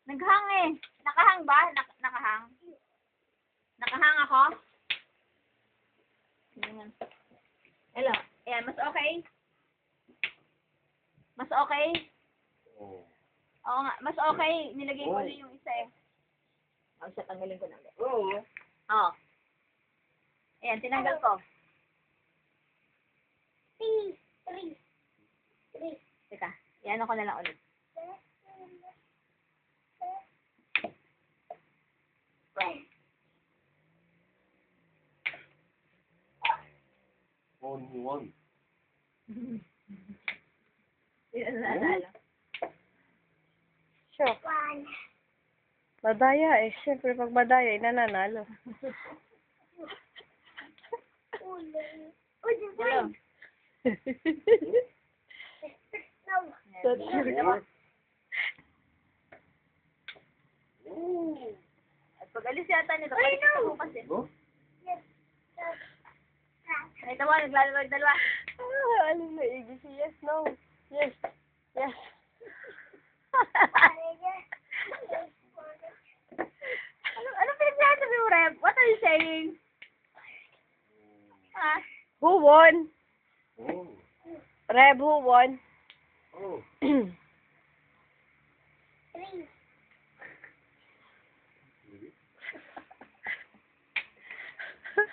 Naghang eh. Nakahang ba? Nakahang? Nakahang ako? Ayan. Hello. Ayan, mas okay? Mas okay? Oo. Oo nga, mas okay. Nilagay ko ulit yung isa eh. O, siya, tanggalin ko na ulit. Oo. Oo. Ayan, tinanggal ko. 3. Teka, yan ako na lang ulit. Only one. Yan na natalo. Sure. Madaya eh. Siyempre, pag madaya, nananalo. Hello. That's true. At pag alis yata nito, pakikita ko kasi. No? Ay, tawa, naglalaro yung dalawa. Ah, alam na, Iggy. Yes, no. Yes. Yes. Ano pinagsasabi mo, Rep? What are you saying? Ha? Who won? Oh. Reb, who won? Oh.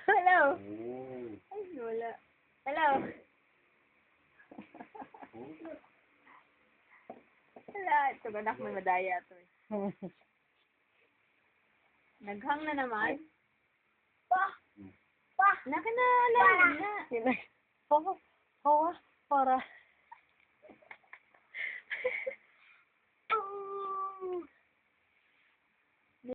Hello. Oh. Ay, wala. Hello. Wala. Ito, anak, may madaya to eh. Naghang na naman. Naka na, alam na. Hawa, hawa, para.